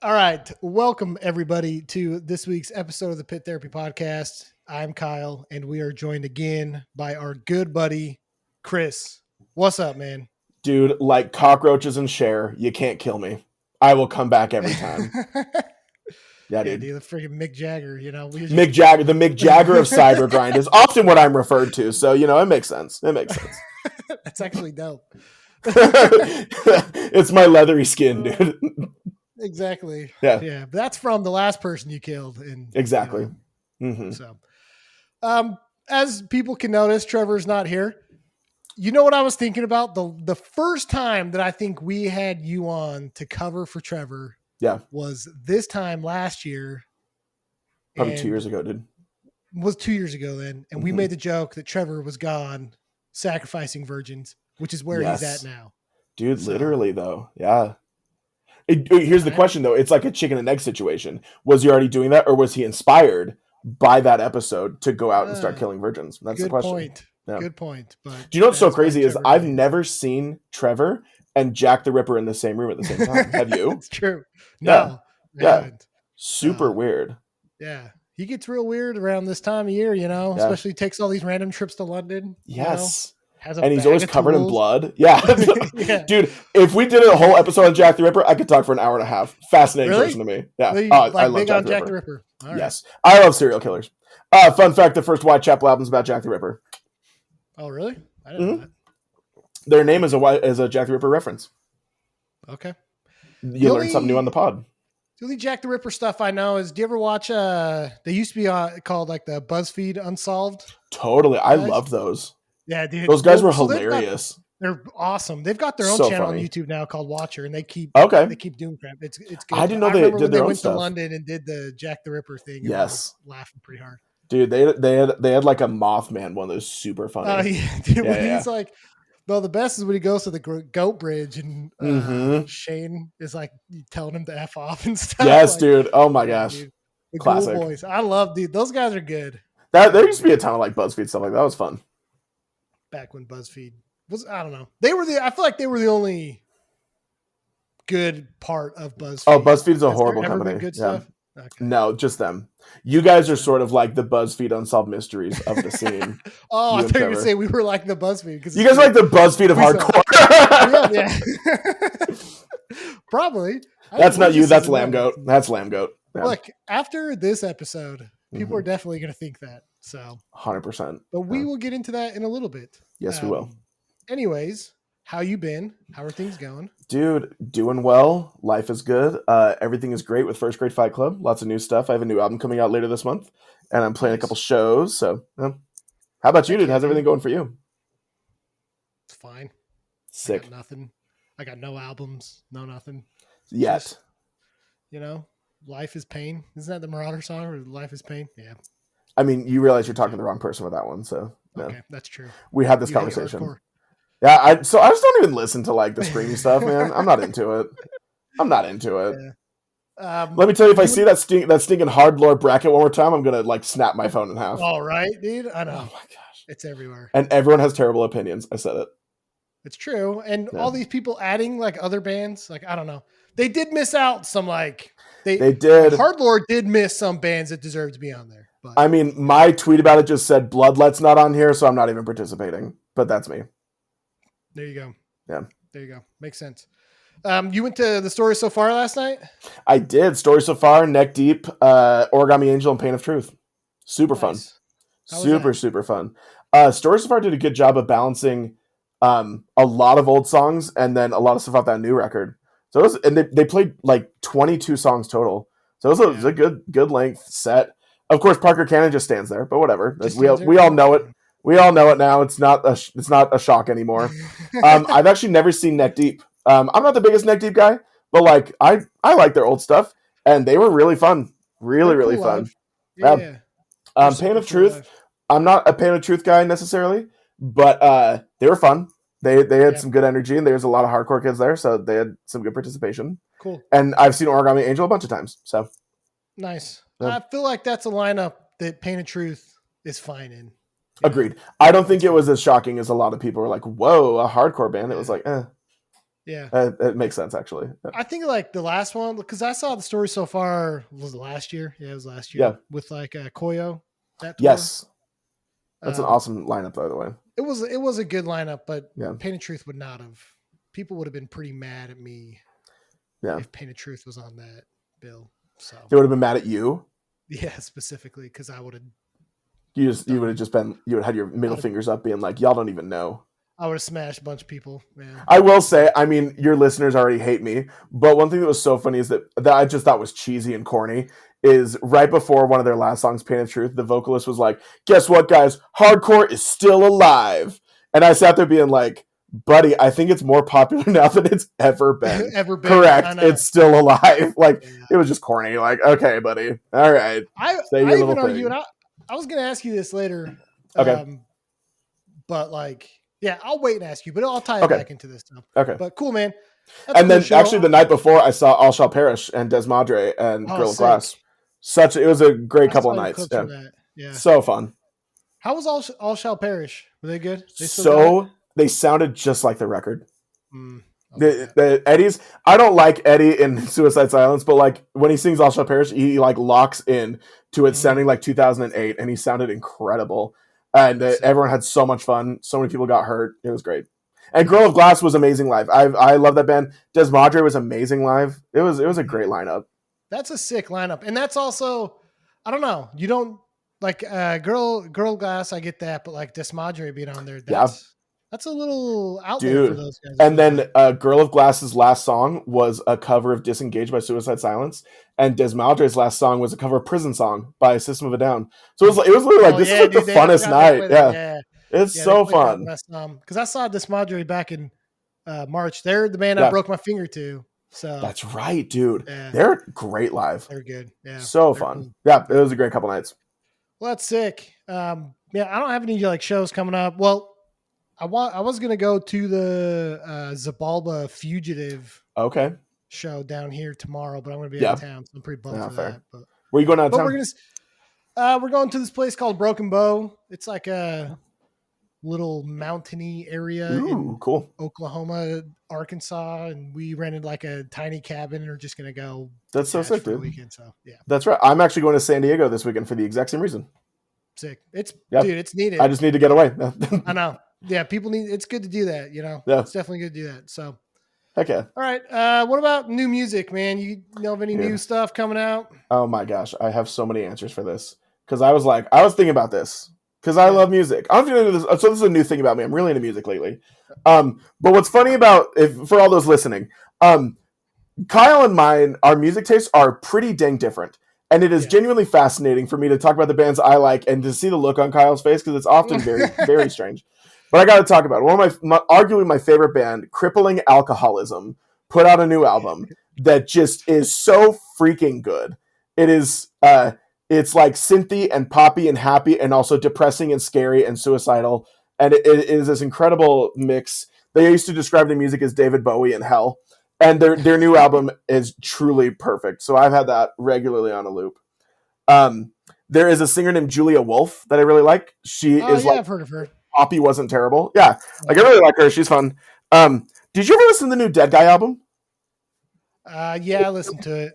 All right. Welcome, everybody, to this week's episode of the Pit Therapy Podcast. I'm Kyle, and we are joined again by our good buddy, Chris. What's up, man? Dude, like cockroaches and Cher, you can't kill me. I will come back every time. Yeah, dude. The freaking Mick Jagger, you know. Mick Jagger, the Mick Jagger of cyber grind is often what I'm referred to. So, you know, it makes sense. It makes sense. That's actually dope. It's my leathery skin, dude. Exactly. Yeah. Yeah. But that's from the last person you killed. And exactly. You know, So, as people can notice, Trevor's not here. You know what I was thinking about? The first time that I think we had you on to cover for Trevor was this time last year. Probably 2 years ago, dude. Was 2 years ago then. And we made the joke that Trevor was gone sacrificing virgins, which is where he's at now. Dude, literally though. Yeah. Here's the question though. It's like a chicken and egg situation. Was he already doing that, or was he inspired by that episode to go out and start killing virgins? That's the question. Point. Yeah. Good point. But do you know what's so crazy is I've never seen Trevor and Jack the Ripper in the same room at the same time. Have you? It's true. No. Yeah. Super weird. Yeah. He gets real weird around this time of year, you know, especially takes all these random trips to London. Yes. And he's always covered in blood. Yeah. Yeah. Dude, if we did a whole episode on Jack the Ripper, I could talk for an hour and a half. Fascinating person to me. Yeah. I love Jack the Ripper. Right. Yes. I love serial killers. Fun fact, the first Whitechapel album is about Jack the Ripper. Oh, really? I didn't know that. Their name is a Jack the Ripper reference. Okay. You learn something new on the pod. The only Jack the Ripper stuff I know is, do you ever watch, they used to be called like the BuzzFeed Unsolved? Totally. I loved those. Yeah, dude. Those guys were hilarious. They're awesome. They've got their own channel on YouTube now called Watcher, and they keep doing crap. It's good. I didn't know they did their own stuff. They went to London and did the Jack the Ripper thing. And yes, laughing pretty hard. Dude, they had like a Mothman one that was super funny. Oh yeah, dude. He's like, no, the best is when he goes to the goat bridge and Shane is like telling him to F off and stuff. Yes, like, dude. Oh my gosh, dude. The classic. Cool Boys. I love those guys are good. There used to be a ton of like BuzzFeed stuff like that. Was fun. Back when BuzzFeed was, I don't know. I feel like they were the only good part of BuzzFeed. Oh, BuzzFeed's a horrible company. Good stuff? Okay. No, just them. You guys are sort of like the BuzzFeed Unsolved Mysteries of the scene. I thought you were going to say we were like the BuzzFeed. You guys are like the BuzzFeed of hardcore. Yeah. Probably. That's not you. That's Lamb Goat. That's Lamb Goat. Yeah. Look, after this episode, people are definitely going to think that. So 100%. But we will get into that in a little bit. Yes, we will. Anyways, how you been? How are things going? Dude, doing well. Life is good. Everything is great with First Grade Fight Club. Lots of new stuff. I have a new album coming out later this month, and I'm playing a couple shows. So, how about you, dude? How's everything going for you? It's fine. Sick. I got nothing. I got no albums. No nothing. Yet. Just, life is pain. Isn't that the Marauder song? Or Life is Pain? Yeah. I mean, you realize you're talking to the wrong person with that one. So, okay, that's true. We had this conversation. Yeah, I just don't even listen to like the screamy stuff, man. I'm not into it. Yeah. Let me tell you, if I see that stinking hard lore bracket one more time, I'm gonna like snap my phone in half. All right, dude. I know. Oh my gosh, it's everywhere, and everyone has terrible opinions. I said it. It's true, and all these people adding like other bands, like I don't know, they did miss out some like they did. Hardlore did miss some bands that deserve to be on there. But I mean, my tweet about it just said Bloodlet's not on here, so I'm not even participating. But that's me. There you go. Yeah. There you go. Makes sense. You went to the Story So Far last night? I did. Story So Far, Neck Deep, Origami Angel, and Pain of Truth. Super fun. Super fun. Story So Far did a good job of balancing a lot of old songs and then a lot of stuff off that new record. So they played like 22 songs total. So it was a good length set. Of course, Parker Cannon just stands there, but whatever. We all know it. We all know it now. It's not a shock anymore. I've actually never seen Neck Deep. I'm not the biggest Neck Deep guy, but like I like their old stuff, and they were really fun. Really fun. Yeah. Pain of Truth. I'm not a Pain of Truth guy necessarily, but they were fun. They had some good energy, and there's a lot of hardcore kids there, so they had some good participation. Cool. And I've seen Origami Angel a bunch of times. So nice. I feel like that's a lineup that Pain of Truth is fine in. Agreed. I don't think it was as shocking as a lot of people were like, whoa, a hardcore band. It was like, yeah, it makes sense actually. I think like the last one, because I saw the story so far, was it last year? Yeah, it was last year. Yeah. With like Koyo, that tour. Yes. That's an awesome lineup, by the way. It was a good lineup, but yeah. Pain of Truth would not have. People would have been pretty mad at me if Pain of Truth was on that bill. So they would have been mad at you. Yeah, specifically because I would have. You would have just been, you would have had your middle fingers up being like, y'all don't even know. I would have smashed a bunch of people, man. I will say, I mean, your listeners already hate me, but one thing that was so funny is that I just thought was cheesy and corny is right before one of their last songs, Pain of Truth, the vocalist was like, guess what, guys? Hardcore is still alive. And I sat there being like, buddy, I think it's more popular now than it's ever been. Correct. It's still alive. Like, it was just corny. Like, okay, buddy. All right. I even argue, and I was going to ask you this later. Okay. But like, yeah, I'll wait and ask you, but I'll tie it back into this stuff. Okay. But cool, man. That's and then actually the night before I saw All Shall Perish and Desmadre and Girl of Glass. It was a great couple of nights. Yeah. So fun. How was All Shall Perish? Were they good? They sounded just like the record. The Eddie's, I don't like Eddie in Suicide Silence, but like when he sings All Shall Perish, he like locks in to it sounding like 2008, and he sounded incredible. And everyone had so much fun. So many people got hurt. It was great. And Girl of Glass was amazing live. I love that band. Desmadre was amazing live. It was a great lineup. That's a sick lineup. And that's also, I don't know, you don't like Girl of Glass, I get that, but like Desmadre being on there, that's a little out there for those guys. And then Girl of Glass's last song was a cover of Disengaged by Suicide Silence, and Desmadre's last song was a cover of Prison Song by System of a Down. So it was literally like, this is like the funnest night. Yeah. It's so fun. Because I saw Desmadre back in March. They're the band I broke my finger to. So that's right, dude. Yeah. They're great live. They're good. Yeah. So fun. Cool. Yeah, it was a great couple nights. Well, that's sick. I don't have any like shows coming up. Well, I was gonna go to the Zabalba Fugitive show down here tomorrow, but I'm gonna be out of town, so I'm pretty bummed for that. But where are you going out of town? We're going to this place called Broken Bow. It's like a little mountainy area in Oklahoma, Arkansas, and we rented like a tiny cabin and are just gonna go. That's so sick, dude. Weekend, so yeah, that's right. I'm actually going to San Diego this weekend for the exact same reason. Sick. Dude, it's needed. I just need to get away. I know. Yeah, people need. It's good to do that. Yeah, it's definitely good to do that. So, okay. All right. What about new music, man? You know of any new stuff coming out? Oh my gosh, I have so many answers for this because I was thinking about this. Because I love music. I don't know if you know this. So this is a new thing about me. I'm really into music lately. But what's funny about, for all those listening, Kyle and mine, our music tastes are pretty dang different. And it is genuinely fascinating for me to talk about the bands I like and to see the look on Kyle's face because it's often very, very strange. But I got to talk about it. One of arguably my favorite band, Crippling Alcoholism, put out a new album that just is so freaking good. It is... it's like synthy and poppy and happy and also depressing and scary and suicidal. And it is this incredible mix. They used to describe the music as David Bowie and hell. And their new album is truly perfect. So I've had that regularly on a loop. There is a singer named Julia Wolf that I really like. I've heard of her. Poppy wasn't terrible. Yeah. Like I really like her. She's fun. Did you ever listen to the new Dead Guy album? Yeah, I listened to it.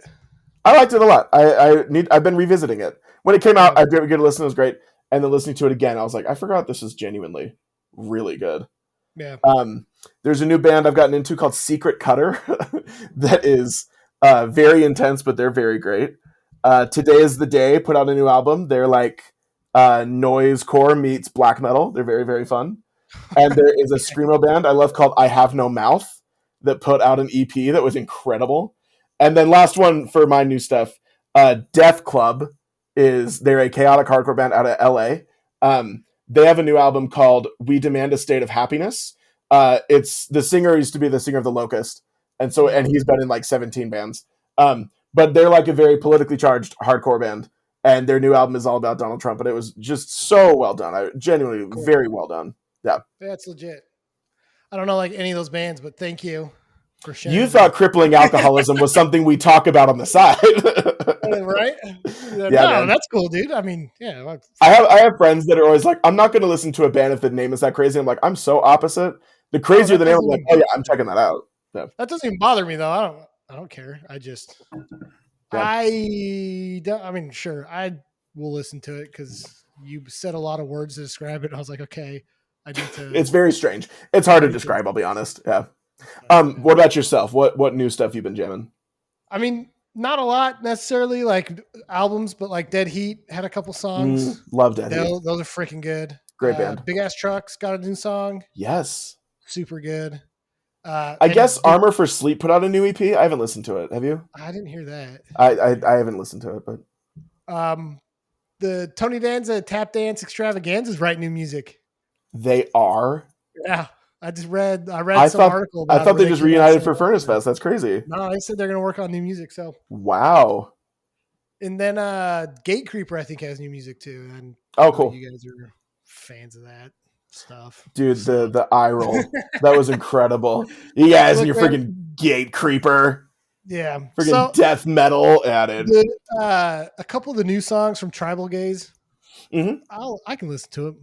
I liked it a lot. I've been revisiting it. When it came out, I gave it a good listen. It was great. And then listening to it again, I was like, I forgot this is genuinely really good. Yeah. There's a new band I've gotten into called Secret Cutter that is very intense, but they're very great. Today is the Day put out a new album. They're like noise core meets black metal. They're very, very fun. And there is a screamo band I love called I Have No Mouth that put out an EP that was incredible. And then last one for my new stuff, Death Club they're a chaotic hardcore band out of LA. They have a new album called We Demand a State of Happiness. It's the singer used to be the singer of The Locust. And he's been in like 17 bands. But they're like a very politically charged hardcore band. And their new album is all about Donald Trump. And it was just so well done. Genuinely very well done. Yeah. That's legit. I don't know like any of those bands, but thank you. You thought Crippling Alcoholism was something we talk about on the side. Right? Yeah, No, man. that's cool, dude. I mean, yeah. I have friends that are always like, I'm not going to listen to a band if the name is that crazy. I'm like, I'm so opposite. The Oh, crazier that the name, I'm doesn't like, even. oh yeah, I'm checking that out. Yeah, That doesn't even bother me though. I don't care. yeah. I don't. I mean, sure, I will listen to it because you said a lot of words to describe it. And I was like, okay, I need to. It's very strange. It's I hard to need to. describe. I'll be honest. Yeah. Yeah. What about yourself? What new stuff you been jamming? I mean, not a lot necessarily like albums, but like Dead Heat had a couple songs. Love Dead Heat. Those are freaking good. Great band. Big Ass Trucks got a new song. Yes. Super good. I And guess Armor for Sleep put out a new EP. I haven't listened to it. Have you? I didn't hear that. I haven't listened to it, but The Tony Danza Tap Dance Extravaganza is writing new music. they are. Yeah, I read I some thought article I about thought it. they just reunited for Furnace Fest. That's crazy. No, they said they're going to work on new music. So Wow. and then Gate Creeper I think has new music too. And Oh, cool. You guys are fans of that stuff, Dude. so. The eye roll that was incredible. You guys and your Look, freaking Gate Creeper. Yeah, Freaking death metal added. A couple of the new songs from Tribal Gaze. Mm-hmm. I can listen to it.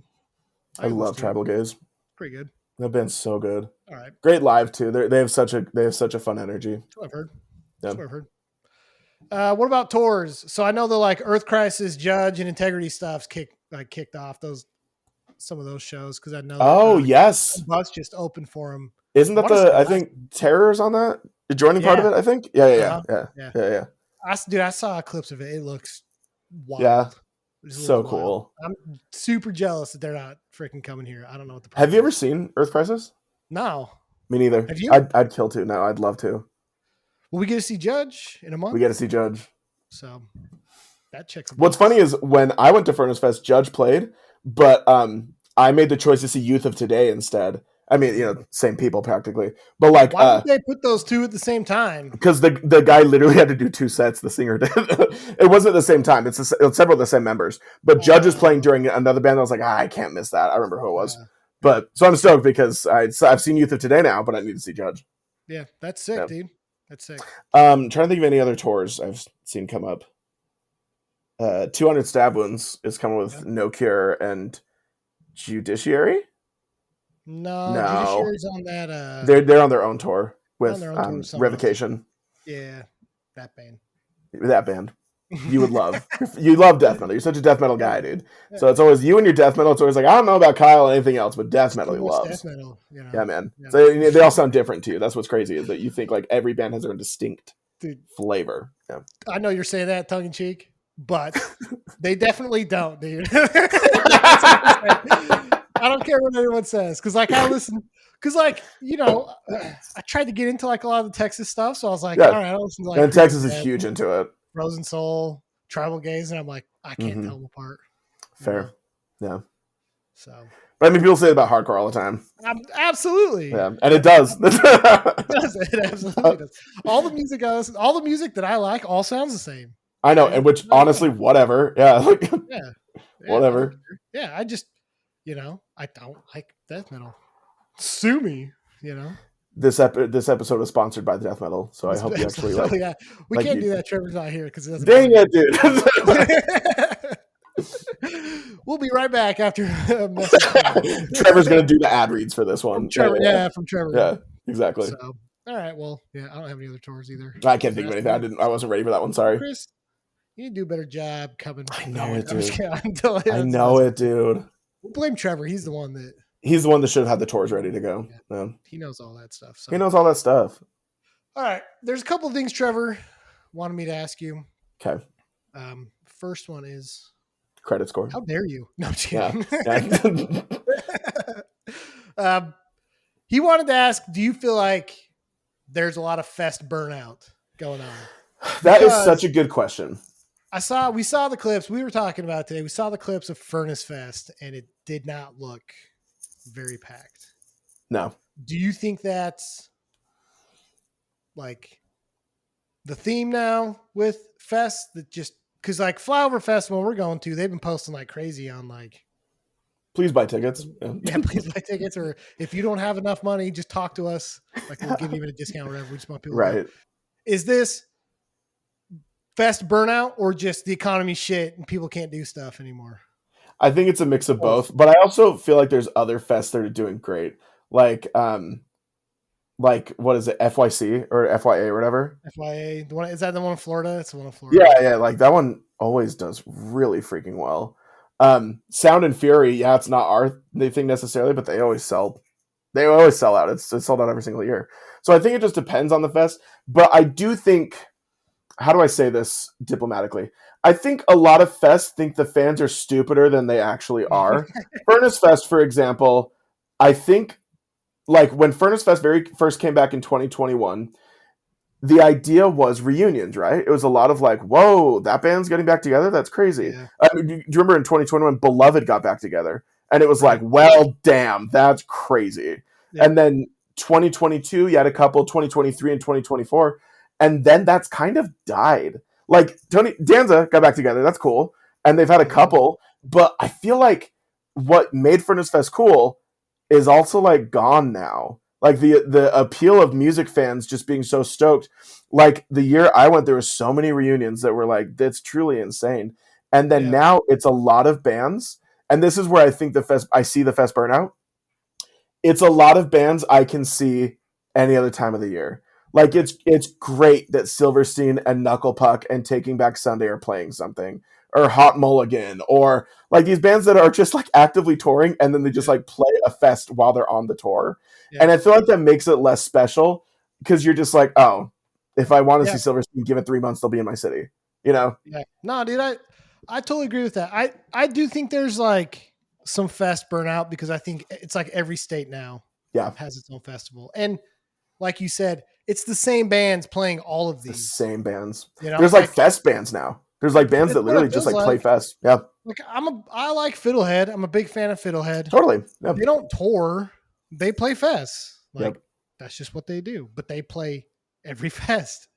I love Tribal Gaze. Pretty good. That band's so good. All right. Great live too. They have such a fun energy. That's what I've heard. Yeah. That's what I've heard. What about tours? So I know the like Earth Crisis, Judge, and Integrity stuff's kicked off some of those shows because I know. Oh yes, Bus just opened for them. Isn't that I think Terror's on that? Joining part of it, I think. Yeah. I saw clips of it. It looks wild. Yeah, so cool. I'm super jealous that they're not freaking coming here. I don't know what the. Have you ever seen Earth Crisis? No. Me neither. Have you? I'd kill to. No, I'd love to. Well, we get to see Judge in a month. We get to see Judge. So that checks. What's funny is when I went to Furnace Fest, Judge played, but I made the choice to see Youth of Today instead. I mean, same people practically, but like, why did they put those two at the same time? Because the guy literally had to do two sets. The singer did. It wasn't at the same time. It's several of the same members. But Judge was playing during another band. I was like, I can't miss that. I remember who it was. But so I'm stoked because I've seen Youth of Today now, but I need to see Judge. Yeah, that's sick, dude. That's sick. Trying to think of any other tours I've seen come up. 200 Stab Wounds is coming with No Cure and Judiciary. No, Judiciary's on that. They're on their own tour with Revocation. Yeah, that band. That band. You would love. You love death metal. You're such a death metal guy, dude. Yeah. So it's always you and your death metal. It's always like, I don't know about Kyle and anything else, but death metal he loves. Death metal, Yeah, man. Yeah. So they all sound different to you. That's what's crazy is that you think like every band has their own distinct flavor. Yeah. I know you're saying that tongue in cheek, but they definitely don't, dude. I don't care what anyone says because like I listen because like I tried to get into like a lot of the Texas stuff, so I was like, all right, I'll listen to like. And Texas is huge into it. Frozen Soul, Tribal Gaze, and I'm like, I can't tell them apart. Fair, yeah. So, but I mean, people say it about hardcore all the time. Absolutely, yeah, and it does. It absolutely does. All the music that I like, all sounds the same. I know, and which honestly, whatever. Yeah, like, whatever. Yeah, I just. I don't like death metal. Sue me, This episode is sponsored by death metal, so I hope you actually like. Yeah, we can't do that. Trevor's not here because it doesn't. Dang it, dude! We'll be right back after. Trevor's gonna do the ad reads for this one. From Trevor, from Trevor. Yeah, exactly. So, all right, well, yeah, I don't have any other tours either. I can't think of anything. I wasn't ready for that one. Sorry, Chris. You need to do a better job coming. I know it, dude. I know it, dude. We'll blame Trevor. He's the one that should have had the tours ready to go. Yeah. He knows all that stuff. So. He knows all that stuff. All right. There's a couple of things Trevor wanted me to ask you. Okay. First one is credit score. How dare you? No, I'm kidding. Yeah. He wanted to ask, do you feel like there's a lot of fest burnout going on? That is such a good question. We saw the clips we were talking about today. We saw the clips of Furnace Fest and it did not look very packed. No. Do you think that's like the theme now with Fest that just because like Flyover Festival we're going to, they've been posting like crazy on like please buy tickets. Yeah, please buy tickets, or if you don't have enough money, just talk to us. Like we'll give you a discount or whatever. We just want people right. Is this fest burnout or just the economy shit and people can't do stuff anymore? I think it's a mix of both, but I also feel like there's other fests that are doing great. Like what is it, FYC or FYA or whatever? FYA, the one is that the one in Florida? It's the one in Florida. Yeah, like that one always does really freaking well. Sound and Fury, yeah, it's not our thing necessarily, but they always sell. They always sell out. It's sold out every single year. So I think it just depends on the fest. But I do think, how do I say this diplomatically? I think a lot of fests think the fans are stupider than they actually are. Furnace Fest, for example, I think like when Furnace Fest very first came back in 2021, the idea was reunions, right? It was a lot of like, whoa, that band's getting back together? That's crazy. Yeah. Do you remember in 2021, Beloved got back together? And it was Right. like, well, damn, that's crazy. Yeah. And then 2022, you had a couple, 2023 and 2024. And then that's kind of died. Like Tony Danza got back together. That's cool. And they've had a couple. But I feel like what made Furnace Fest cool is also like gone now. Like the appeal of music fans just being so stoked. Like the year I went, there were so many reunions that were like, that's truly insane. And then now it's a lot of bands. And this is where I think I see the fest burnout. It's a lot of bands I can see any other time of the year. Like it's great that Silverstein and Knucklepuck and Taking Back Sunday are playing something, or Hot Mulligan, or like these bands that are just like actively touring and then they just like play a fest while they're on the tour. Yeah. And I feel like that makes it less special because you're just like, oh, if I want to see Silverstein, give it 3 months, they'll be in my city, you know? Yeah. No, dude, I totally agree with that. I do think there's like some fest burnout because I think it's like every state now has its own festival. And like you said, it's the same bands playing all of these. The same bands. You know, there's like fest bands now. There's like bands that literally just like play fest. Yeah. Like I like Fiddlehead. I'm a big fan of Fiddlehead. Totally. Yep. They don't tour. They play fest. Like that's just what they do. But they play every fest.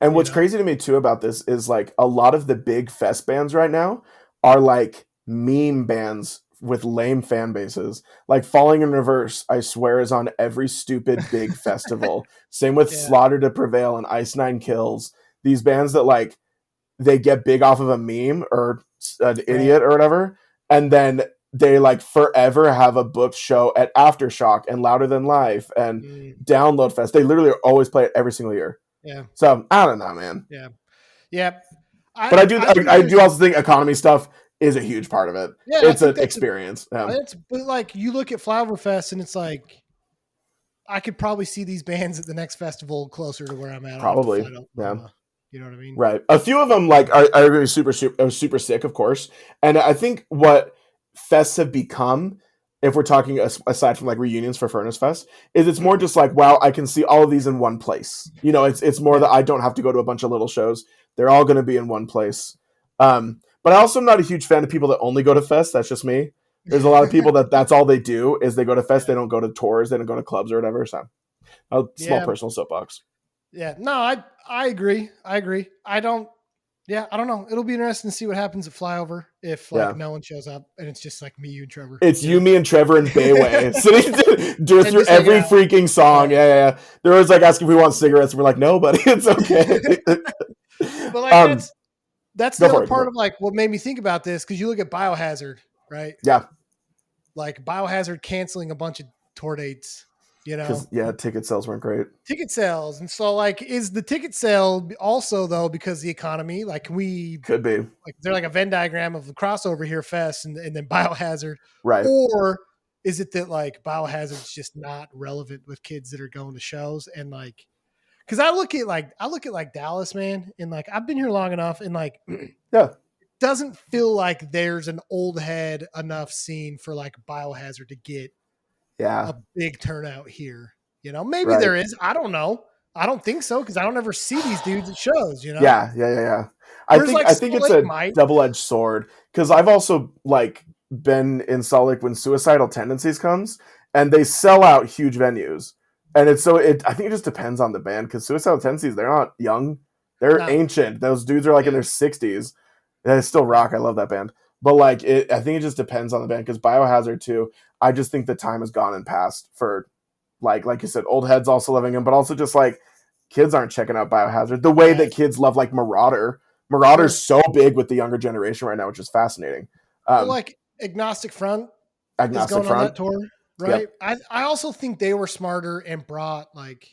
And what's crazy to me too about this is like a lot of the big fest bands right now are like meme bands with lame fan bases. Like Falling in Reverse, I swear, is on every stupid big festival. Same with Slaughter to Prevail and Ice Nine Kills. These bands that like they get big off of a meme or an idiot or whatever, and then they like forever have a booked show at Aftershock and Louder Than Life and Download Fest. They literally always play it every single year. Yeah. So I don't know, man. Yeah. Yeah. But I do also think economy stuff is a huge part of it. Yeah, it's an experience. But like you look at Flower Fest and it's like I could probably see these bands at the next festival closer to where I'm at. Probably. Yeah. You know what I mean? Right. A few of them like are really super sick, of course. And I think what fests have become, if we're talking aside from like reunions for Furnace Fest, is it's more just like, wow, I can see all of these in one place. You know, it's more that I don't have to go to a bunch of little shows. They're all going to be in one place. But I also am not a huge fan of people that only go to fest. That's just me. There's a lot of people that's all they do is they go to fest. They don't go to tours. They don't go to clubs or whatever. So a small personal soapbox. Yeah, no, I agree. I don't know. It'll be interesting to see what happens at Flyover if like no one shows up and it's just like me, you, and Trevor. It's you, me, and Trevor and Bayway sitting through every freaking song. Yeah. They're always like asking if we want cigarettes. And we're like, no, buddy, it's okay. But like that's the other part of like what made me think about this because you look at Biohazard, right? Yeah. Like Biohazard canceling a bunch of tour dates. You know, ticket sales weren't great. Ticket sales, and so like, is the ticket sale also though because the economy? Like, could be like they're like a Venn diagram of the crossover here fest and then Biohazard, right? Or is it that like Biohazard's just not relevant with kids that are going to shows and like, because I look at like Dallas, man, and like I've been here long enough, and like, it doesn't feel like there's an old head enough scene for like Biohazard to get. A big turnout here. You know, maybe there is. I don't know. I don't think so because I don't ever see these dudes at shows. You know. Yeah. I think it's a double-edged sword because I've also like been in Salt Lake when Suicidal Tendencies comes and they sell out huge venues, and I think it just depends on the band because Suicidal Tendencies, they're not young, they're ancient. Those dudes are like in their 60s. They still rock. I love that band. But like I think it just depends on the band because Biohazard too. I just think the time has gone and passed for like you said, old heads also loving them, but also just like kids aren't checking out Biohazard the way that kids love like Marauder. Marauder's so big with the younger generation right now, which is fascinating. Well, like Agnostic Front is going on that tour, right? Yep. I also think they were smarter and brought like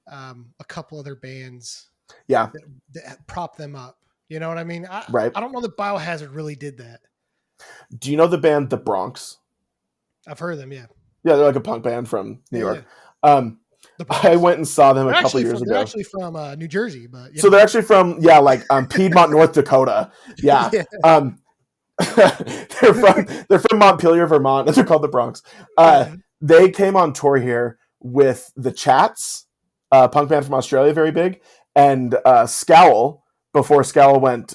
a couple other bands that prop them up. You know what I mean? I don't know that Biohazard really did that. Do you know the band The Bronx? I've heard of them, yeah. Yeah, they're like a punk band from New York. I went and saw them a couple years ago. They're actually from New Jersey, but so they're actually from Piedmont, North Dakota. Yeah. They're from Montpelier, Vermont, and they're called The Bronx. They came on tour here with the Chats, punk band from Australia, very big, and Scowl before Scowl went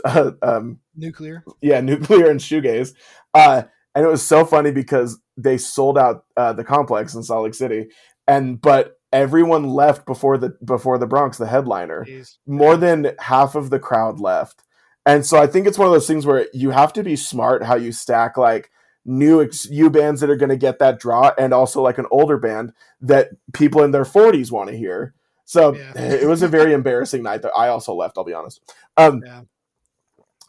nuclear. Yeah, nuclear and shoegaze. And it was so funny because they sold out the complex in Salt Lake City, but everyone left before the Bronx, the headliner. More than half of the crowd left. And so I think it's one of those things where you have to be smart how you stack like new bands that are going to get that draw and also like an older band that people in their 40s want to hear. So it was a very embarrassing night that I also left, I'll be honest. I don't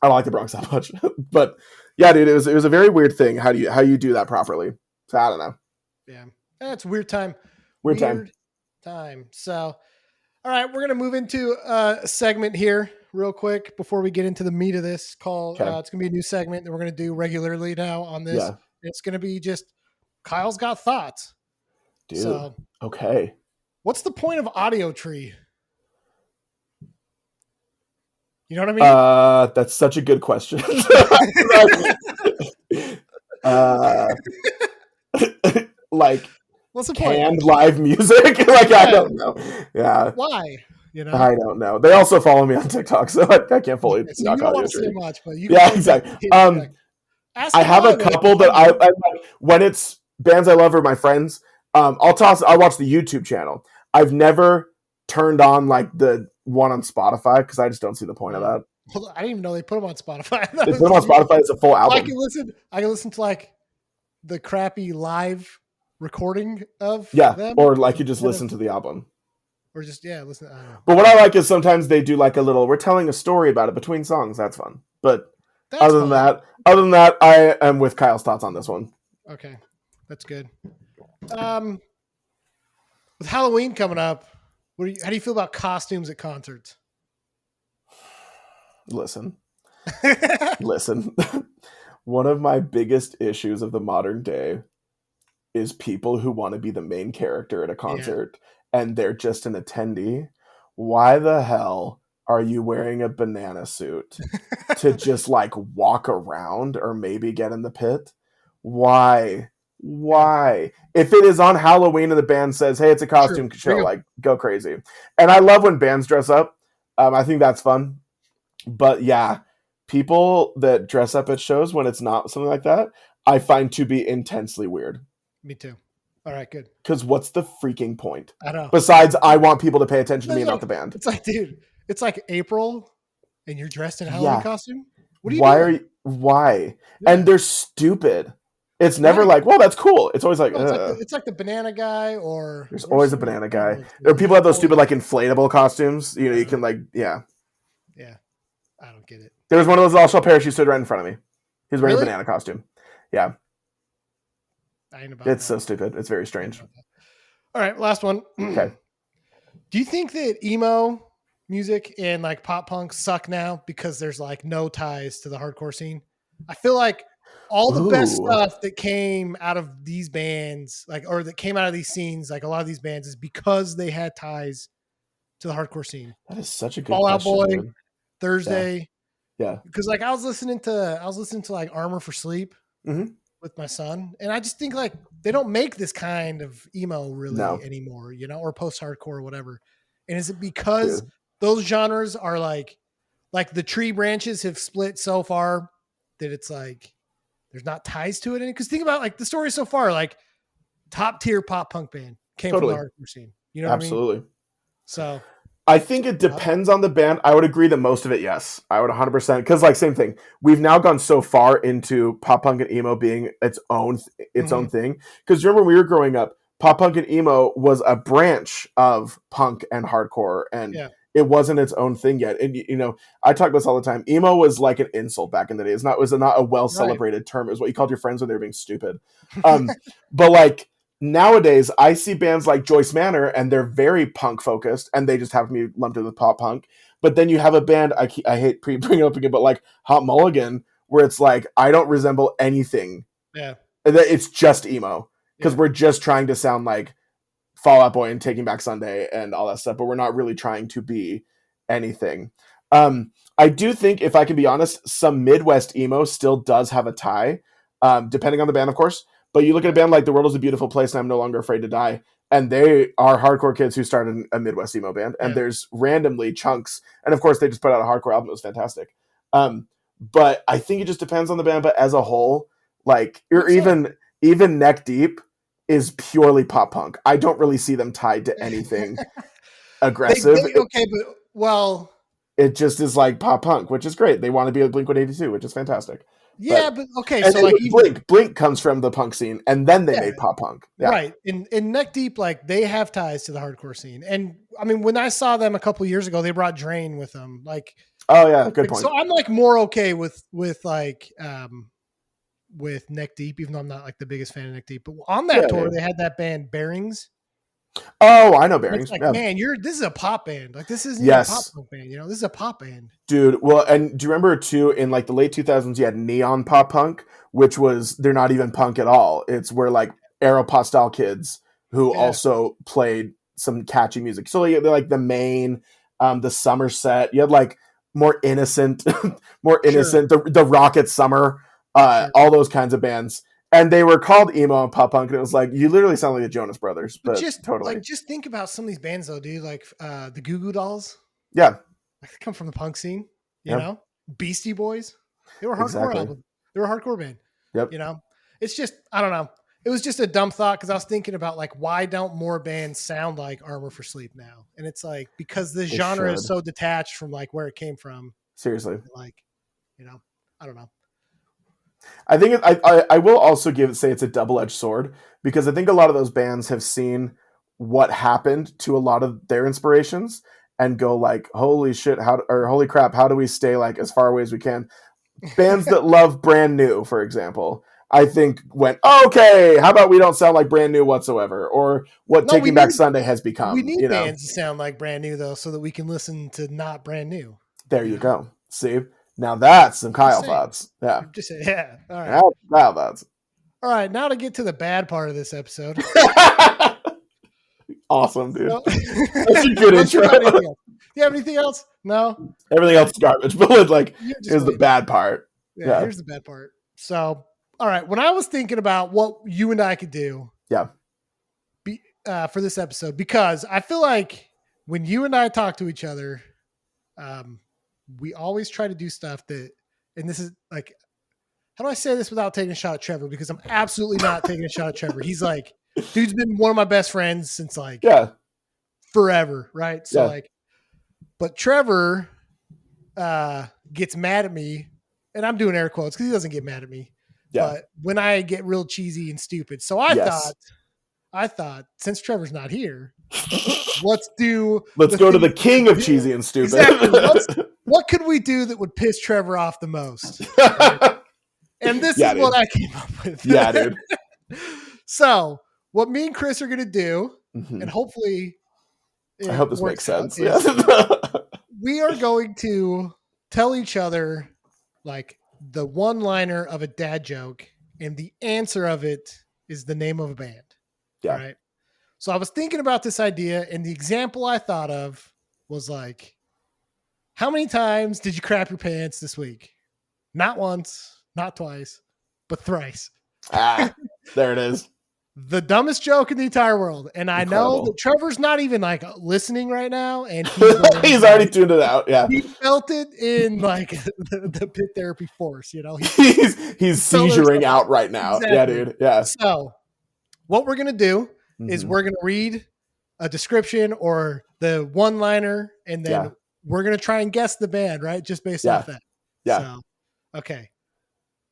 like the Bronx that much. But yeah, dude, it was a very weird thing how you do that properly. So I don't know. Yeah. It's a weird time. Weird time. So all right, we're going to move into a segment here real quick before we get into the meat of this call. It's going to be a new segment that we're going to do regularly now on this. Yeah. It's going to be just Kyle's got thoughts. Dude. So, okay. What's the point of Audio Tree? You know what I mean? That's such a good question. Like, what's the canned live music? Like, I don't know. Yeah. Why? You know, I don't know. They also follow me on TikTok, so I can't fully. So you don't want to say much, but you exactly. I have a couple that I like when it's bands I love or my friends. I'll watch the YouTube channel. I've never turned on like the one on Spotify because I just don't see the point of that. Well, I didn't even know they put them on Spotify. They put them on Spotify. It's a full album. I can listen to like the crappy live recording of them, or like you just listen to the album. Or just listen. I don't know. But what I like is sometimes they do like we're telling a story about it between songs. That's fun. But other than that, I am with Kyle's thoughts on this one. Okay, that's good. With Halloween coming up, how do you feel about costumes at concerts? Listen. One of my biggest issues of the modern day is people who want to be the main character at a concert. Yeah. And they're just an attendee. Why the hell are you wearing a banana suit to just like walk around or maybe get in the pit? Why? If it is on Halloween and the band says, hey, it's a costume show, like go crazy. And I love when bands dress up. I think that's fun. But yeah, people that dress up at shows when it's not something like that, I find to be intensely weird. Me too. All right, good. Because what's the freaking point? I know. Besides, I want people to pay attention to me and not the band. It's like, dude, it's like April, and you're dressed in a Halloween costume. What are you doing? Why? Yeah. And they're stupid. It's never like, well, that's cool. It's always like, it's like the banana guy, or there's always a banana guy. Or people have those stupid like inflatable costumes. You know, you can like, yeah. I don't get it. There was one of those all-shell parachutes stood right in front of me. He was wearing a banana costume. Yeah. It's so stupid. It's very strange. All right, last one. Okay. Do you think that emo music and like pop punk suck now because there's like no ties to the hardcore scene? I feel like all the best stuff that came out of these bands, or that came out of these scenes, like a lot of these bands, is because they had ties to the hardcore scene. That is such a good question. Fall Out Boy, dude. Thursday. Yeah. Because like I was listening to like Armor for Sleep. Mm-hmm. With my son, and I just think like they don't make this kind of emo really anymore, you know, or post-hardcore or whatever. And is it because those genres are like the tree branches have split so far that it's like there's not ties to it? Because think about like the story so far, like top tier pop punk band came from the hardcore scene. You know what I mean? So I think it depends on the band. I would agree that most of it, yes. I would 100%. Because, like, same thing. We've now gone so far into pop punk and emo being its own thing. Because remember, when we were growing up, pop punk and emo was a branch of punk and hardcore. And it wasn't its own thing yet. And I talk about this all the time. Emo was like an insult back in the day. Was not a well Right. celebrated term. It was what you called your friends when they were being stupid. But like nowadays, I see bands like Joyce Manor, and they're very punk focused, and they just have to be lumped in with pop punk. But then you have a band I hate bringing it up again, but like Hot Mulligan, where it's like I don't resemble anything. Yeah. It's just emo because Yeah. we're just trying to sound like Fall Out Boy and Taking Back Sunday and all that stuff, but we're not really trying to be anything. I do think, if I can be honest, some Midwest emo still does have a tie, depending on the band, of course. But you look at a band like The World Is a Beautiful Place and I'm No Longer Afraid to Die, and they are hardcore kids who started a Midwest emo band, and there's randomly chunks, and of course they just put out a hardcore album that was fantastic. But I think it just depends on the band, but as a whole, like, or even Neck Deep is purely pop punk. I don't really see them tied to anything aggressive. Okay, but well, it just is like pop punk, which is great. They want to be like Blink-182, which is fantastic. Yeah, but okay, so like Blink comes from the punk scene, and then they made pop punk. Yeah. Right. In Neck Deep, like they have ties to the hardcore scene. And I mean, when I saw them a couple years ago, they brought Drain with them. Like, oh yeah, good point. So I'm like more okay with Neck Deep, even though I'm not like the biggest fan of Neck Deep. But on that tour, they had that band Bearings. Oh, I know Bearings. Like, man, this is a pop band. Like, this isn't a pop punk band. This is a pop band, dude. Well, and do you remember too? In like the late 2000s, you had neon pop punk, which was they're not even punk at all. It's where like Aeropostale kids who also played some catchy music. So they're like the Maine, the Somerset. You had like more innocent, the Rocket Summer, all those kinds of bands. And they were called emo and pop punk, and it was like you literally sound like the Jonas Brothers. But just totally, like just think about some of these bands though, dude. Like the Goo Goo Dolls. Yeah, like they come from the punk scene. You know, Beastie Boys. They were hardcore album. They were a hardcore band. Yep. It's just I don't know. It was just a dumb thought because I was thinking about like why don't more bands sound like Armor for Sleep now? And it's like because the genre is so detached from like where it came from. Seriously, like I don't know. I think I will also say it's a double-edged sword because I think a lot of those bands have seen what happened to a lot of their inspirations and go like, holy shit, holy crap, how do we stay like as far away as we can? Bands that love Brand New, for example, I think went, okay, how about we don't sound like Brand New whatsoever, or what Taking Back Sunday has become. We need bands to sound like Brand New though, so that we can listen to not Brand New. There you go. See? Now that's some Kyle thoughts. Yeah. All right. Kyle thoughts. All right. Now to get to the bad part of this episode. Awesome, dude. That's a good intro. Do you have anything else? No. Everything else is garbage, but like, here's the bad part. Yeah, here's the bad part. So, all right. When I was thinking about what you and I could do, for this episode, because I feel like when you and I talk to each other, we always try to do stuff that, and this is like, how do I say this without taking a shot at Trevor? Because I'm absolutely not taking a shot at Trevor. He's like, dude's been one of my best friends since like forever. Right. So like, but Trevor gets mad at me, and I'm doing air quotes because he doesn't get mad at me. Yeah. But when I get real cheesy and stupid. So I thought since Trevor's not here, let's go to the king of cheesy and stupid. Exactly. What could we do that would piss Trevor off the most? Right? And this is what I came up with. Yeah, dude. So what me and Chris are going to do, and hopefully I hope this makes sense. We are going to tell each other like the one-liner of a dad joke, and the answer of it is the name of a band. Yeah. Right. So I was thinking about this idea, and the example I thought of was like, how many times did you crap your pants this week? Not once, not twice, but thrice. There it is. The dumbest joke in the entire world. And I know that Trevor's not even like listening right now. And he's already tuned it out. Yeah. He felt it in like the pit therapy force, He's seizuring out right now. Exactly. Yeah, dude. Yeah. So what we're going to do is we're going to read a description or the one-liner, and then we're going to try and guess the band, right? Just based off that. Yeah. So, okay.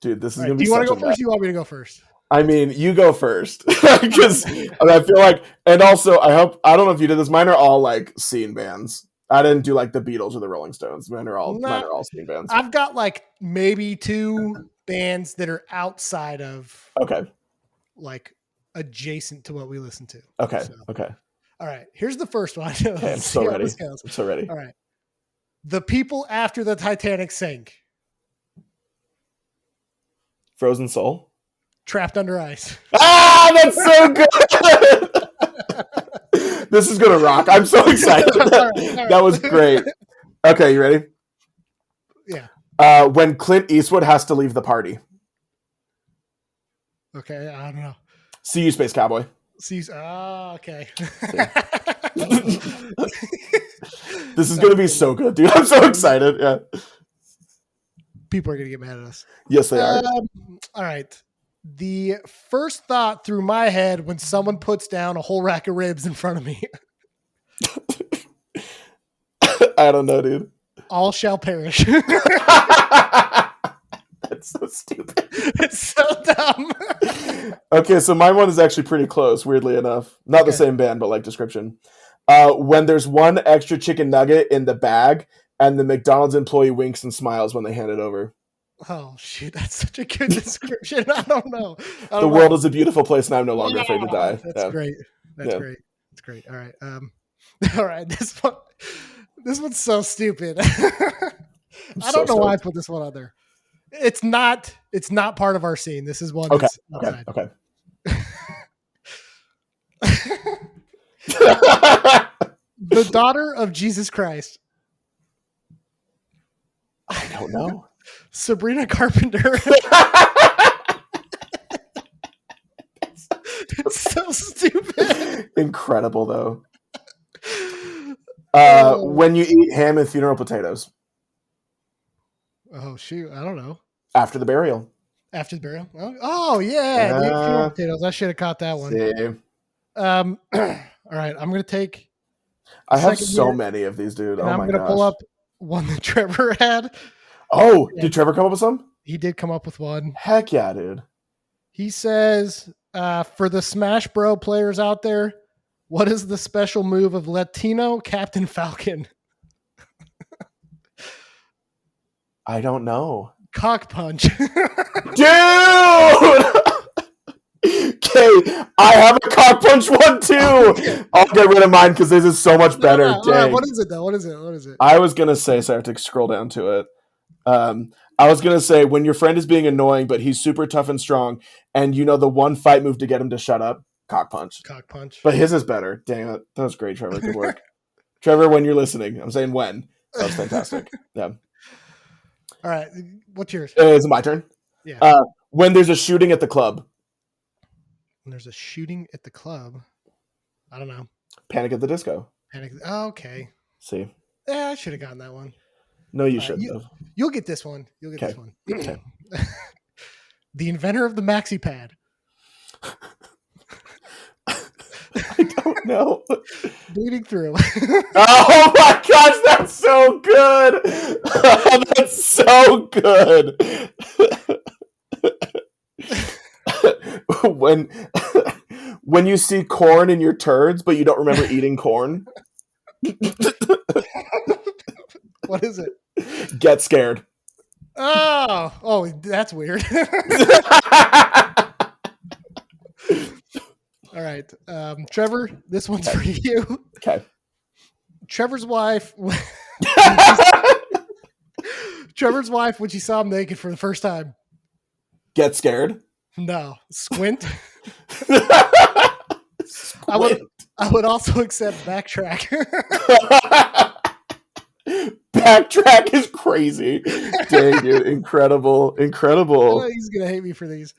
Dude, this is going to be Do you want to go first? Or you want me to go first? I mean, you go first. Because I feel like, and also I don't know if you did this. Mine are all like scene bands. I didn't do like the Beatles or the Rolling Stones. Mine are all singing bands. I've got like maybe 2 bands that are outside of Okay. like adjacent to what we listen to. Okay. So, okay. All right. Here's the first one. Okay, I'm so ready. I'm so ready. All right. The people after the Titanic sank. Frozen Soul. Trapped Under Ice. Ah, that's so good. This is gonna rock. I'm so excited. All right. That was great. Okay, you ready? Yeah. When Clint Eastwood has to leave the party. Okay, I don't know. See you, Space Cowboy. Okay. This is gonna be so good, dude. I'm so excited. Yeah. People are gonna get mad at us. Yes, they are. All right. The first thought through my head when someone puts down a whole rack of ribs in front of me. I don't know, dude. All shall perish. That's so stupid. It's so dumb. Okay, so my one is actually pretty close, weirdly enough. Not the same band, but like description. When there's one extra chicken nugget in the bag and the McDonald's employee winks and smiles when they hand it over. Oh, shoot. That's such a good description. I don't know. The world is a beautiful place and I'm no longer afraid to die. That's great. That's great. That's great. All right. All right. This one's so stupid. I don't know why I put this one on there. It's not part of our scene. This is one that's outside. Okay. The daughter of Jesus Christ. I don't know. Sabrina Carpenter. It's so stupid. Incredible, though. When you eat ham and funeral potatoes. Oh, shoot. I don't know. After the burial. After the burial? Oh yeah. Funeral potatoes. I should have caught that one. Same. All right. I'm going to take. I have so many of these, dude. I'm going to pull up one that Trevor had. Oh, did Trevor come up with some? He did come up with one. Heck yeah, dude. He says, for the Smash Bro players out there, what is the special move of Latino Captain Falcon? I don't know. Cock punch. Dude! Okay, I have a cock punch one too. I'll get rid of mine because this is so much better. No. What is it though? What is it? I was gonna say, so I have to scroll down to it. I was gonna say when your friend is being annoying, but he's super tough and strong, and you know the one fight move to get him to shut up, cock punch. Cock punch. But his is better. Dang it, that was great, Trevor. Good work, Trevor. When you're listening, I'm saying when. That was fantastic. Yeah. All right, what's yours? Is it my turn? Yeah. When there's a shooting at the club. When there's a shooting at the club, I don't know. Panic at the Disco. Okay. See. Yeah, I should have gotten that one. No, you shouldn't have. You'll get this one. This one. Okay. The inventor of the maxi pad. I don't know. Bleeding through. Oh my gosh, that's so good. That's so good. When you see corn in your turds, but you don't remember eating corn. What is it? Get scared. Oh, that's weird. All right, Trevor, this one's for you. Okay. Trevor's wife. Trevor's wife, when she saw him naked for the first time. Get scared. No, squint. Squint. I would also accept backtrack. Backtrack is crazy. Dang it. Incredible. He's going to hate me for these.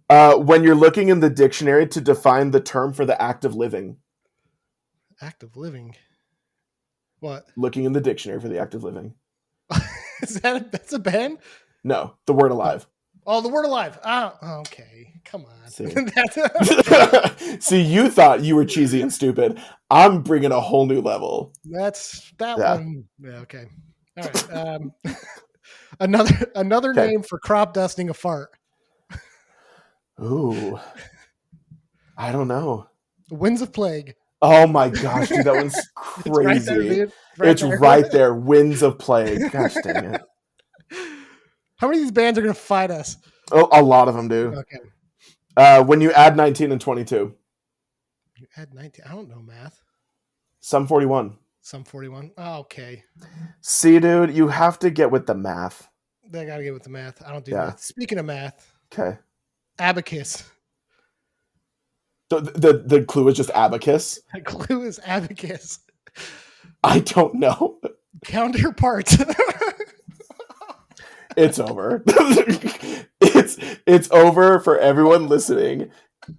When you're looking in the dictionary to define the term for the act of living. Act of living? What? Looking in the dictionary for the act of living. That's a band? No, the word alive. Oh, the word alive. Oh, okay. Come on. See, you thought you were cheesy and stupid. I'm bringing a whole new level. That's that one. Yeah, okay. All right. Another name for crop dusting a fart. Ooh. I don't know. Winds of Plague. Oh my gosh, dude, that one's It's right there, crazy. dude. It's right there. Winds of Plague. Gosh dang it. How many of these bands are going to fight us? Oh, a lot of them do. Okay. When you add 19 and 22. You add 19. I don't know math. Some 41. Some 41. Oh, okay. See, dude, you have to get with the math. They got to get with the math. I don't do math. Speaking of math. Okay. Abacus. The clue is just abacus? The clue is abacus. I don't know. Counterparts. It's over. It's over for everyone listening.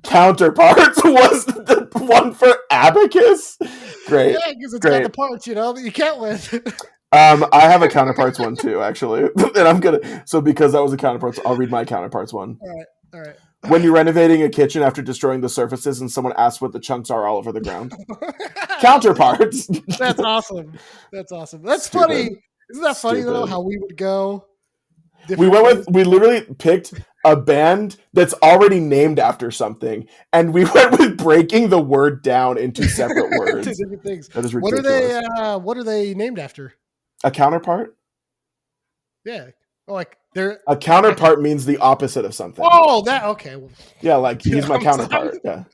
Counterparts was the one for abacus. Great. Yeah, because it's got the parts, that you can't with. I have a counterparts one too, actually, and I'm gonna. So because that was a counterparts, I'll read my counterparts one. All right. When you're renovating a kitchen after destroying the surfaces, and someone asks what the chunks are all over the ground. Counterparts. That's awesome. That's Stupid. Funny. Isn't that funny though? How we would go. We literally picked a band that's already named after something, and we went with breaking the word down into separate words. Two different things. That is ridiculous. What are they named after? A counterpart? Yeah. Oh, like they're a counterpart means the opposite of something. Oh, that okay. Yeah, like he's my counterpart. Yeah.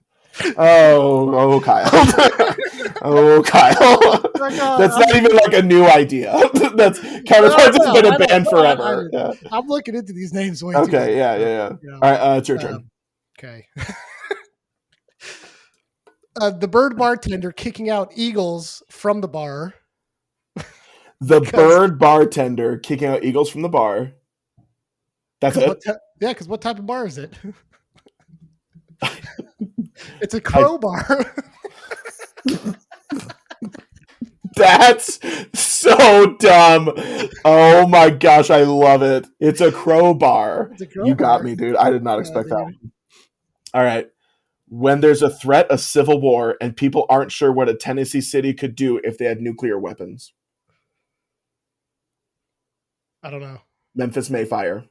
Oh, Kyle. Oh, Kyle. That's not even like a new idea. That's counterparts has been a band forever. Yeah. I'm looking into these names way Okay, too yeah. All right, it's your turn. Okay. The bird bartender kicking out eagles from the bar. The bird bartender kicking out eagles from the bar. That's it? Yeah, because what type of bar is it? It's a crow bar. That's so dumb. Oh my gosh, I love it. It's a crowbar. You got me, dude. I did not expect that one. All right. When there's a threat of civil war and people aren't sure what a Tennessee city could do if they had nuclear weapons. I don't know. Memphis Mayfire.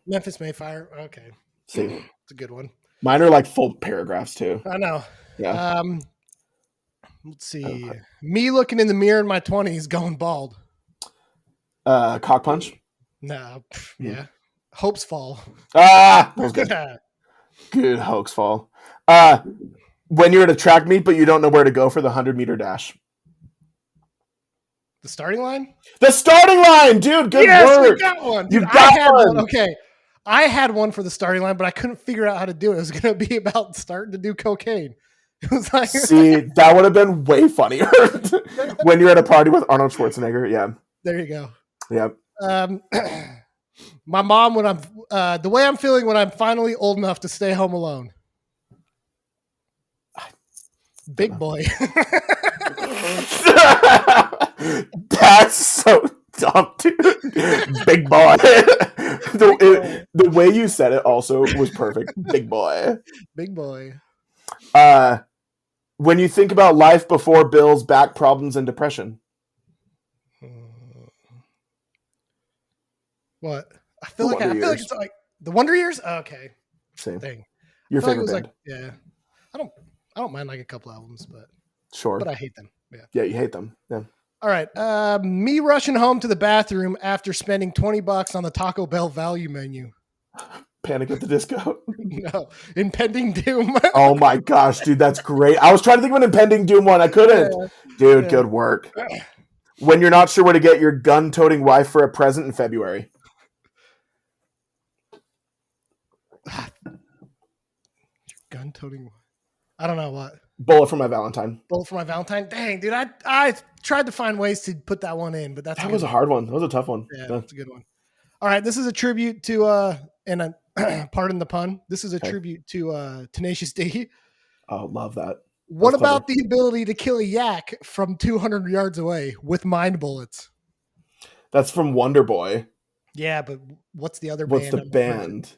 Okay. See. It's a good one. Mine are like full paragraphs too. I know. Yeah. Let's see. Okay. Me looking in the mirror in my 20s going bald. Cock punch? No. Yeah. Hopes fall. Ah! That was good. Good hoax fall. When you're at a track meet, but you don't know where to go for the 100-meter dash. The starting line? The starting line, dude. Good work. We got one. You got one. Okay. I had one for the starting line, but I couldn't figure out how to do it. It was going to be about starting to do cocaine. It was like, see, that would have been way funnier when you're at a party with Arnold Schwarzenegger. Yeah. There you go. Yep. My mom, when I'm the way I'm feeling when I'm finally old enough to stay home alone. Big boy. That's so dumb, dude. Big boy. The way you said it also was perfect. Big boy. Big boy. When you think about life before bills, back problems, and depression. What? I feel like it's like the Wonder Years. Okay. Same thing. Your favorite band? Yeah. I don't mind like a couple albums, but sure. But I hate them. Yeah. Yeah, you hate them. Yeah. All right. Me rushing home to the bathroom after spending $20 on the Taco Bell value menu. Panic at the Disco. No. Impending Doom. Oh my gosh, dude, that's great. I was trying to think of an Impending Doom one. I couldn't. Yeah. Dude, good work. When you're not sure where to get your gun-toting wife for a present in February. Gun-toting. I don't know what. Bullet for My Valentine. Bullet for My Valentine. Dang, dude, I tried to find ways to put that one in, but that was a hard one. That was a tough one. Yeah, that's a good one. All right, this is a tribute to and pardon the pun. This is a tribute to Tenacious D. Oh, love that. What about the ability to kill a yak from 200 yards away with mind bullets? That's from Wonder Boy. Yeah, but what's the other band? What's the band?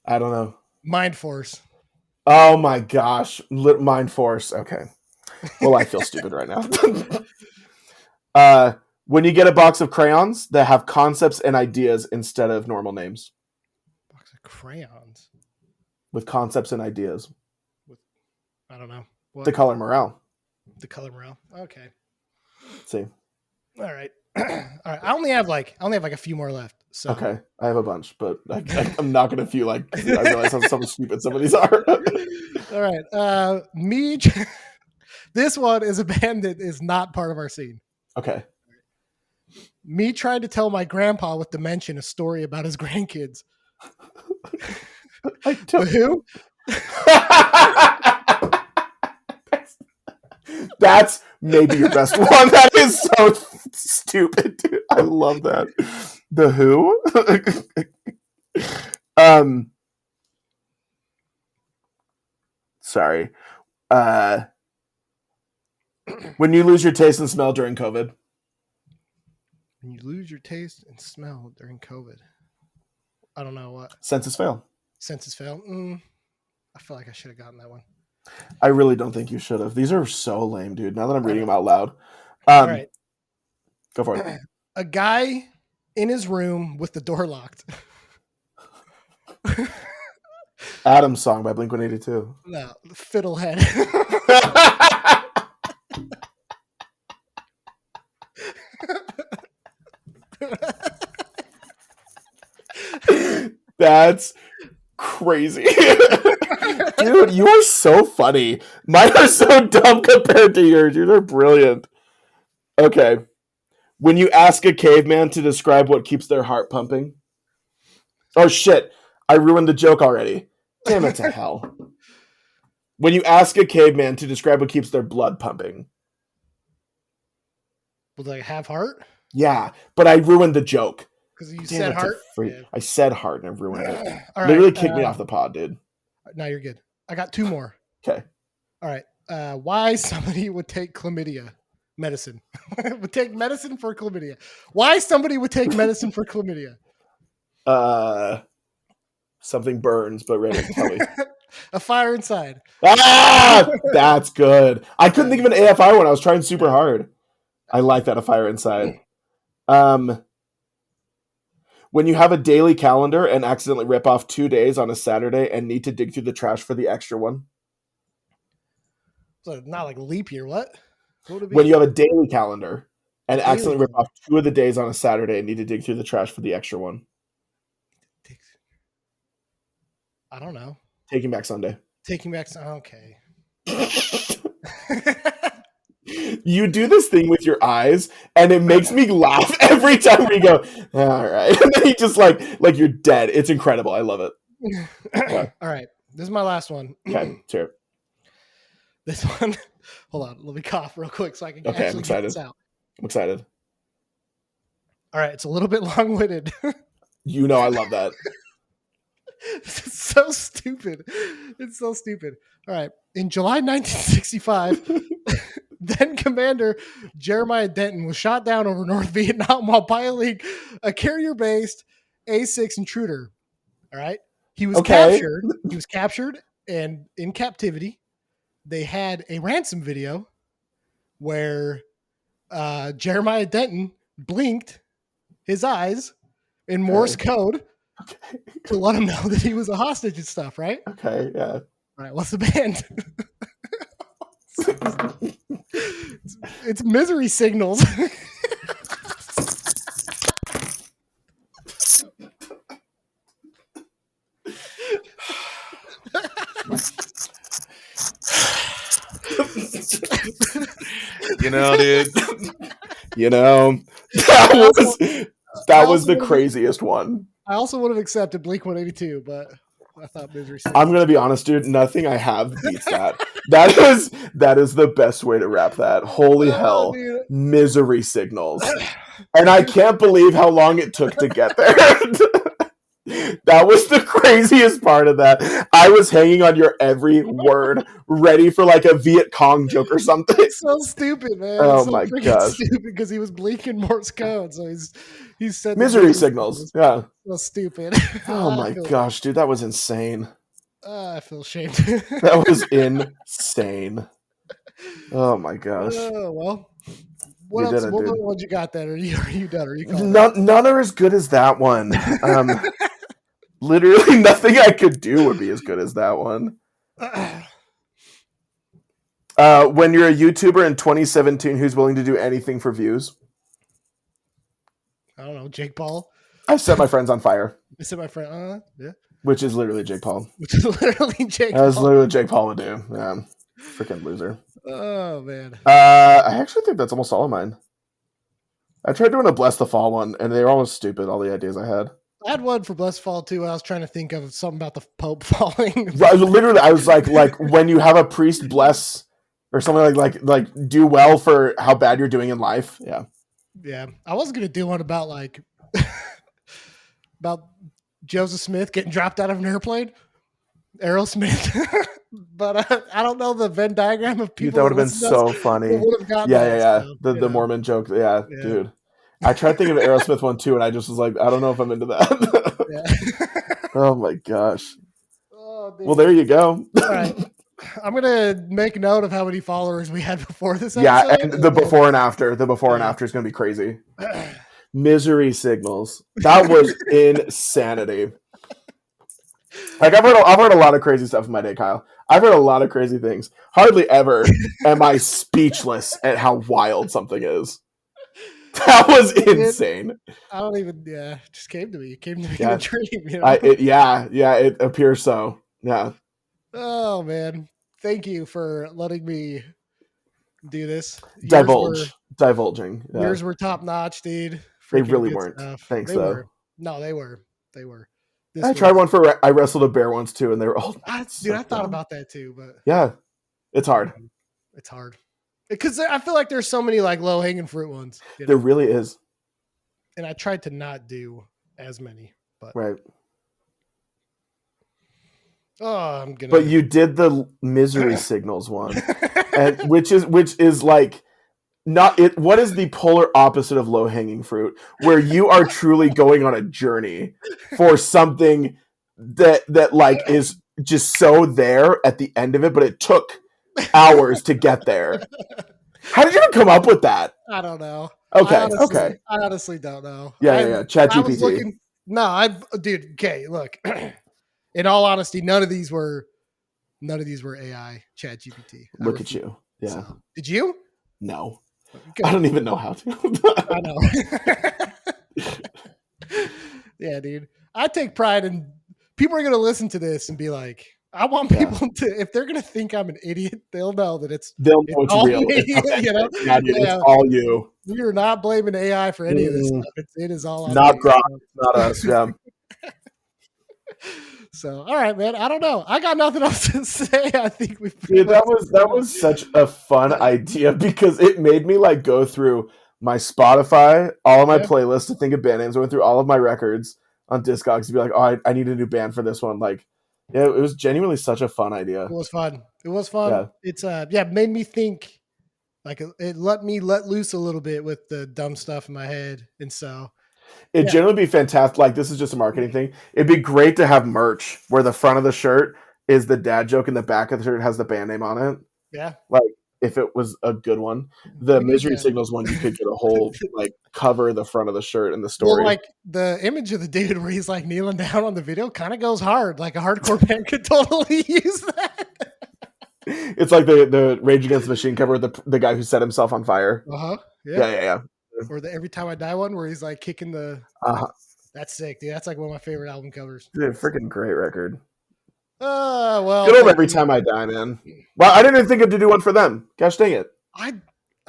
I don't know. Mind Force. Oh my gosh. Mind Force. Okay. Well, I feel stupid right now. When you get a box of crayons that have concepts and ideas instead of normal names. Box of crayons? With concepts and ideas. I don't know. What? The color morale. The color morale. Okay. See. All right. All right. I only have like a few more left. So okay, I have a bunch, but I'm not gonna feel like I realize how so stupid some of these are. All right. This one is a band that is not part of our scene. Okay. Me tried to tell my grandpa with dementia a story about his grandkids. I don't. Who? That's maybe your best one. That is so stupid, dude. I love that. The Who? Sorry. When you lose your taste and smell during COVID. When you lose your taste and smell during COVID. I don't know what. Senses fail. Senses fail. I feel like I should have gotten that one. I really don't think you should have. These are so lame, dude. Now that I'm reading them out loud. All right. Go for it. A guy in his room with the door locked. Adam's song by Blink-182. No, Fiddlehead. That's crazy. Dude, you are so funny. Mine are so dumb compared to yours. Yours are brilliant. Okay. When you ask a caveman to describe what keeps their heart pumping. Oh, shit. I ruined the joke already. Damn it to hell. When you ask a caveman to describe what keeps their blood pumping. Will they have heart? Yeah, but I ruined the joke. Because you said heart? Yeah. I said heart and I ruined it. All Literally kicked me off the pod, dude. No, you're good. I got two more. Okay. All right. Why somebody would take chlamydia medicine. Would take medicine for chlamydia. Why somebody would take medicine for chlamydia? Something burns, but ready. Tell me. A fire inside. Ah! That's good. I couldn't think of an AFI one. I was trying super hard. I like that, a fire inside. When you have a daily calendar and accidentally rip off 2 days on a Saturday and need to dig through the trash for the extra one. So not like leap year, what would it be? When you have a daily calendar and accidentally rip off 2 of the days on a Saturday and need to dig through the trash for the extra one. I don't know. Taking Back Sunday. Taking Back Sunday. Okay. You do this thing with your eyes, and it makes me laugh every time we go, all right. And then you just like you're dead. It's incredible. I love it. Okay. All right. This is my last one. Okay, sure. This one. Hold on. Let me cough real quick so I can actually get this out. I'm excited. All right. It's a little bit long-winded. You know I love that. It's so stupid. It's so stupid. All right. In July 1965, then Commander Jeremiah Denton was shot down over North Vietnam while piloting a carrier-based A-6 intruder. All right. He was captured. He was captured and in captivity. They had a ransom video where Jeremiah Denton blinked his eyes in Morse code to let him know that he was a hostage and stuff, right? Okay, yeah. All right, what's the band? It's Misery Signals. You know, dude. You know, that was the craziest one. I also would have accepted Blink-182, but I thought Misery Signals. I'm gonna be honest, dude. Nothing I have beats that. That is the best way to wrap that. Holy hell, dude. Misery Signals, and I can't believe how long it took to get there. That was the craziest part of that. I was hanging on your every word, ready for like a Viet Cong joke or something. It's so stupid, man. Oh it's so my gosh! Stupid because he was blinking Morse code, so he said Misery Signals. Yeah. So stupid. Oh my gosh, dude, that was insane. I feel ashamed. That was insane. Oh my gosh. Well. What else? What ones you got then? Are you done? Are you none are as good as that one. Literally nothing I could do would be as good as that one. When you're a YouTuber in 2017 who's willing to do anything for views, I don't know, Jake Paul. I set my friends on fire. I said my friend, yeah. Which is literally Jake Paul. Which is literally Jake That's Paul. literally what Jake Paul would do. Yeah. Freaking loser. Oh, man. I actually think that's almost all of mine. I tried doing a Bless the Fall one, and they were almost stupid, all the ideas I had. I had one for Blessed Fall, too. I was trying to think of something about the Pope falling. Literally, I was like when you have a priest bless or something like do well for how bad you're doing in life. Yeah. Yeah. I was going to do one about like about Joseph Smith getting dropped out of an airplane. Aerosmith. But I don't know the Venn diagram of people. That would have been so funny. Yeah. So, the Mormon joke. Yeah, dude. I tried thinking of Aerosmith one too, and I just was like, I don't know if I'm into that. Yeah. Oh my gosh. Oh, well, there you go. All right. I'm gonna make note of how many followers we had before this episode. Yeah, and the before and after. The before and after is gonna be crazy. Misery signals. That was insanity. Like I've heard a lot of crazy stuff in my day, Kyle. I've heard a lot of crazy things. Hardly ever am I speechless at how wild something is. That was insane. I don't even. Yeah, it just came to me. It came to me in a dream. You know? It appears so. Yeah. Oh man, thank you for letting me do this. Divulging. Yeah. Yours were top notch, dude. They really weren't. Stuff. Thanks, they though. Were. No, they were. They were. I tried one for. I wrestled a bear once too, and they were all. I thought about that too, but yeah, it's hard. It's hard because I feel like there's so many like low hanging fruit ones. You know? There really is. And I tried to not do as many, but right. Oh, I'm gonna. But you did the misery signals one, and which is like not it. What is the polar opposite of low hanging fruit? Where you are truly going on a journey for something that like is just so there at the end of it, but it took hours to get there. How did you even come up with that? I don't know. Okay, I honestly don't know. Yeah. ChatGPT. Dude. Okay, look. In all honesty, none of these were AI. ChatGPT. Look at you. Yeah. So, did you? No. Good. I don't even know how to. I know. Yeah, dude. I take pride in people are going to listen to this and be like, I want people to, if they're going to think I'm an idiot, they'll know that it's real. It's all you. We are not blaming AI for any of this stuff. It is all on not Gronk, not us. Yeah. So, all right, man. I don't know. I got nothing else to say. I think that was such a fun idea because it made me like go through my Spotify, all of my playlists to think of band names. I went through all of my records on Discogs to be like, oh, I need a new band for this one. Like, yeah, it was genuinely such a fun idea. It was fun. Yeah. It's made me think. Like it let me let loose a little bit with the dumb stuff in my head, and so. It'd generally be fantastic. Like, this is just a marketing thing. It'd be great to have merch where the front of the shirt is the dad joke and the back of the shirt has the band name on it. Yeah. Like, if it was a good one. The Misery Signals one, you could get a whole, like, cover the front of the shirt and the story. Well, like, the image of the dude where he's, like, kneeling down on the video kind of goes hard. Like, a hardcore band could totally use that. It's like the Rage Against the Machine cover with the guy who set himself on fire. Uh-huh. Yeah. Or the Every Time I Die one where he's like kicking the. That's sick, dude. That's like one of my favorite album covers. Dude, freaking great record. Well. Good old Every Time I Die, man. Well, I didn't even think of to do one for them. Gosh dang it. I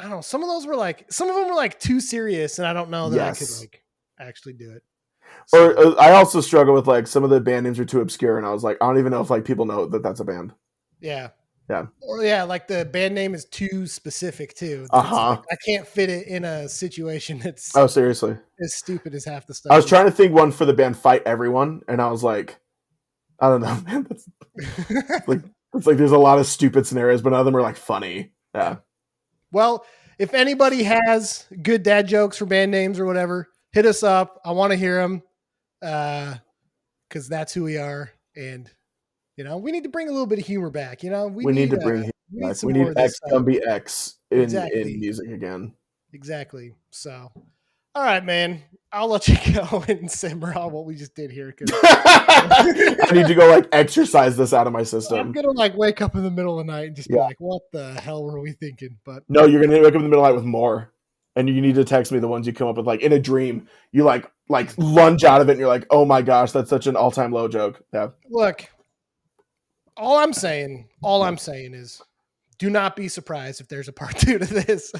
don't know. Some of them were like too serious, and I don't know that I could like actually do it. So. Or I also struggle with like some of the band names are too obscure, and I was like, I don't even know if like people know that that's a band. Yeah. Yeah. Or like the band name is too specific too. Like, I can't fit it in a situation that's seriously as stupid as half the stuff. I was trying to think one for the band Fight Everyone, and I was like, I don't know, man. It's like there's a lot of stupid scenarios, but none of them are like funny. Yeah. Well, if anybody has good dad jokes for band names or whatever, hit us up. I want to hear them because that's who we are, and. You know, we need to bring a little bit of humor back. You know, we need to bring humor back. We need X Gumby X in music again. Exactly. So, All right, man. I'll let you go and simmer on what we just did here because I need to go like exercise this out of my I'm system. gonna like wake up in the middle of the night and just be Yeah. like, "What the hell were we thinking?" But No, you're gonna wake up in the middle of the night with more, and you need to text me the ones you come up with. Like in a dream, you like lunge out of it, and you're like, "Oh my gosh, that's such an all time low joke." Yeah. look, all I'm saying is, do not be surprised if there's a part 2 to this.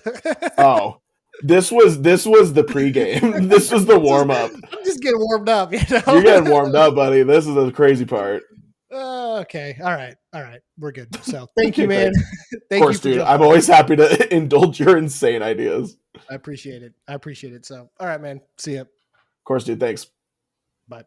Oh, this was the pregame. This was the warm up. I'm just getting warmed up, you know. You're getting warmed up, buddy. This is the crazy part. Okay. All right. We're good. So thank you, man. Of course, dude. I'm always happy to indulge your insane ideas. I appreciate it. So, all right, man. See ya. Of course, dude. Thanks. Bye.